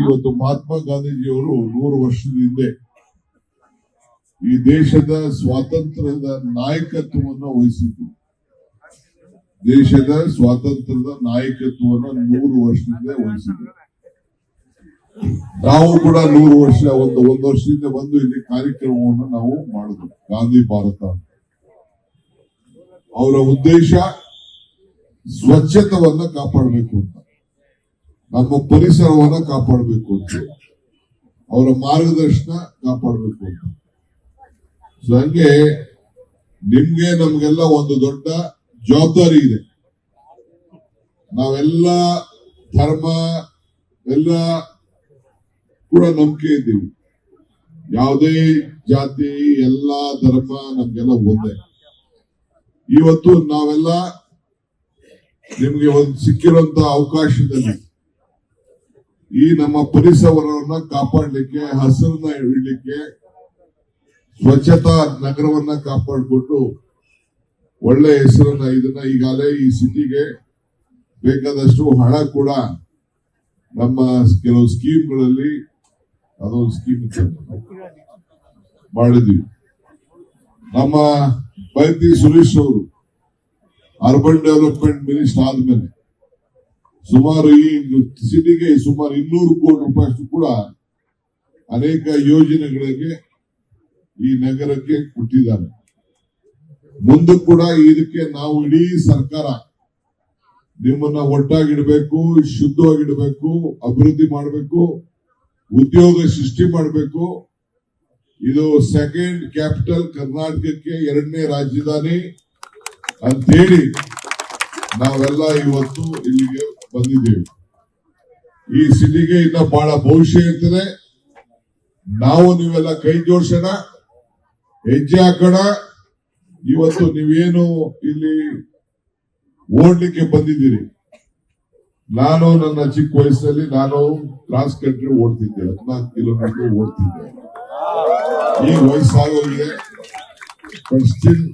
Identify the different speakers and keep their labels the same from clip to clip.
Speaker 1: ಇವತ್ತು ಮಹಾತ್ಮ ಗಾಂಧೀಜಿಯವರು 100 ವರ್ಷದ ಹಿಂದೆ ಈ ದೇಶದ ಸ್ವಾತಂತ್ರ್ಯದ ನಾಯಕತ್ವವನ್ನು ವಹಿಸಿದ್ರು. ದೇಶದ ಸ್ವಾತಂತ್ರ್ಯದ ನಾಯಕತ್ವವನ್ನು 100 ವರ್ಷದಿಂದ ವಹಿಸಿದ್ರು. ನಾವು ಕೂಡ 100 ವರ್ಷ ಒಂದು ವರ್ಷದಿಂದ ಬಂದು ಇಲ್ಲಿ ಕಾರ್ಯಕ್ರಮವನ್ನು ನಾವು ಮಾಡಿದ್ವಿ. ಗಾಂಧಿ ಭಾರತ ಅವರ ಉದ್ದೇಶ ಸ್ವಚ್ಛತವನ್ನ ಕಾಪಾಡಬೇಕು ಅಂತ, ನಮ್ಮ ಪರಿಸರವನ್ನ ಕಾಪಾಡಬೇಕು ಅಂತ, ಅವರ ಮಾರ್ಗದರ್ಶನ ಕಾಪಾಡಬೇಕು ಅಂತ. ಸೊ ಹಂಗೆ ನಿಮ್ಗೆ ನಮ್ಗೆಲ್ಲ ಒಂದು ದೊಡ್ಡ ಜವಾಬ್ದಾರಿ ಇದೆ. ನಾವೆಲ್ಲ ಧರ್ಮ ಎಲ್ಲ ಕೂಡ ನಂಬಿಕೆ ಇದ್ದೀವಿ. ಯಾವುದೇ ಜಾತಿ ಎಲ್ಲ ಧರ್ಮ ನಮ್ಗೆಲ್ಲ ಒಂದೇ. ಇವತ್ತು ನಾವೆಲ್ಲ ನಿಮ್ಗೆ ಒಂದು ಸಿಕ್ಕಿರುವಂತ ಅವಕಾಶದಲ್ಲಿ ಈ ನಮ್ಮ ಪರಿಸರವನ್ನ ಕಾಪಾಡಲಿಕ್ಕೆ, ಹಸಿರನ್ನ ಇಡಲಿಕ್ಕೆ, ಸ್ವಚ್ಛತಾ ನಗರವನ್ನ ಕಾಪಾಡಿಕೊಂಡು ಒಳ್ಳೆ ಹೆಸರನ್ನ ಇದನ್ನ ಈಗಾಗಲೇ ಈ ಸಿಟಿಗೆ ಬೇಕಾದಷ್ಟು ಹಣ ಕೂಡ ನಮ್ಮ ಕೆಲವು ಸ್ಕೀಮ್ಗಳಲ್ಲಿ ಅದೊಂದು ಸ್ಕೀಮ್ ಮಾಡಿದ್ವಿ. ನಮ್ಮ ಬೈತಿ ಸುರೇಶ್ ಅವರು ಅರ್ಬನ್ ಡೆವಲಪ್ಮೆಂಟ್ ಮಿನಿಸ್ಟರ್ ಆದ್ಮೇಲೆ ಸುಮಾರು ಈ ಸಿಟಿಗೆ ಸುಮಾರು 200 ಕೋಟಿ ರೂಪಾಯಿ ಕೂಡ ಅನೇಕ ಯೋಜನೆಗಳಿಗೆ ಈ ನಗರಕ್ಕೆ ಕೊಟ್ಟಿದ್ದಾರೆ. ಮುಂದೆ ಕೂಡ ಇದಕ್ಕೆ ನಾವು ಇಡೀ ಸರ್ಕಾರ ನಿಮ್ಮನ್ನ ಒಟ್ಟಾಗಿಡಬೇಕು, ಶುದ್ಧವಾಗಿಡಬೇಕು, ಅಭಿವೃದ್ಧಿ ಮಾಡಬೇಕು, ಉದ್ಯೋಗ ಸೃಷ್ಟಿ ಮಾಡಬೇಕು. ಇದು ಸೆಕೆಂಡ್ ಕ್ಯಾಪಿಟಲ್, ಕರ್ನಾಟಕಕ್ಕೆ 2ನೇ ರಾಜಧಾನಿ ಅಂತೇಳಿ ನಾವೆಲ್ಲ ಇವತ್ತು ಇಲ್ಲಿಗೆ ಬಂದಿದ್ದೇವೆ. ಈ ಸಿಟಿಗೆ ಇನ್ನ ಬಹಳ ಭವಿಷ್ಯ ಇರ್ತದೆ. ನಾವು ನೀವೆಲ್ಲ ಕೈ ಜೋಡಿಸೋಣ, ಹೆಜ್ಜೆ ಹಾಕೋಣ. ಇವತ್ತು ನೀವೇನು ಇಲ್ಲಿ ಓಡ್ಲಿಕ್ಕೆ ಬಂದಿದ್ದೀರಿ. ನಾನು ನನ್ನ ಚಿಕ್ಕ ವಯಸ್ಸಲ್ಲಿ ನಾನು ಕ್ರಾಸ್ ಕಂಟ್ರಿ ಓಡ್ತಿದ್ದೆ, 14 ಕಿಲೋಮೀಟರ್ ಓಡ್ತಿದ್ದೆ. ಈಗ ವಯಸ್ಸಾಗೋಗಿದೆ, but still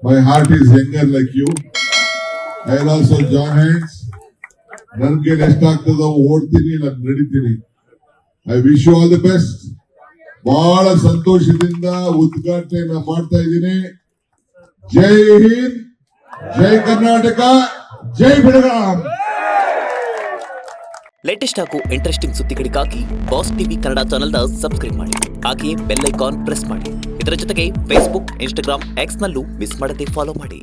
Speaker 1: my heart is younger like you. I also join hands. ನನ್ಗೆ ಎಷ್ಟಾಗ್ತದೋ ಓಡ್ತೀನಿ, ನಾನು ನಡೀತೀನಿ. I wish you all the best. ಬಹಳ ಸಂತೋಷದಿಂದ ಉದ್ಘಾಟನೆ ಮಾಡ್ತಾ ಇದ್ದೀನಿ. ಜೈ ಹಿಂದ್, ಜೈ ಕರ್ನಾಟಕ, ಜೈ ಬೆಳಗಾಂ.
Speaker 2: ಲೇಟೆಸ್ಟ್ ಹಾಗೂ ಇಂಟ್ರೆಸ್ಟಿಂಗ್ ಸುದ್ದಿಗಳಿಗಾಗಿ ಬಾಸ್ ಟಿವಿ ಕನ್ನಡ ಚಾನೆಲ್ನ ಸಬ್ಸ್ಕ್ರೈಬ್ ಮಾಡಿ. ಹಾಗೆಯೇ ಬೆಲ್ ಐಕಾನ್ ಪ್ರೆಸ್ ಮಾಡಿ. ಇದರ ಜೊತೆಗೆ ಫೇಸ್ಬುಕ್, ಇನ್ಸ್ಟಾಗ್ರಾಮ್, ಎಕ್ಸ್ ನಲ್ಲೂ ಮಿಸ್ ಮಾಡದೆ ಫಾಲೋ ಮಾಡಿ.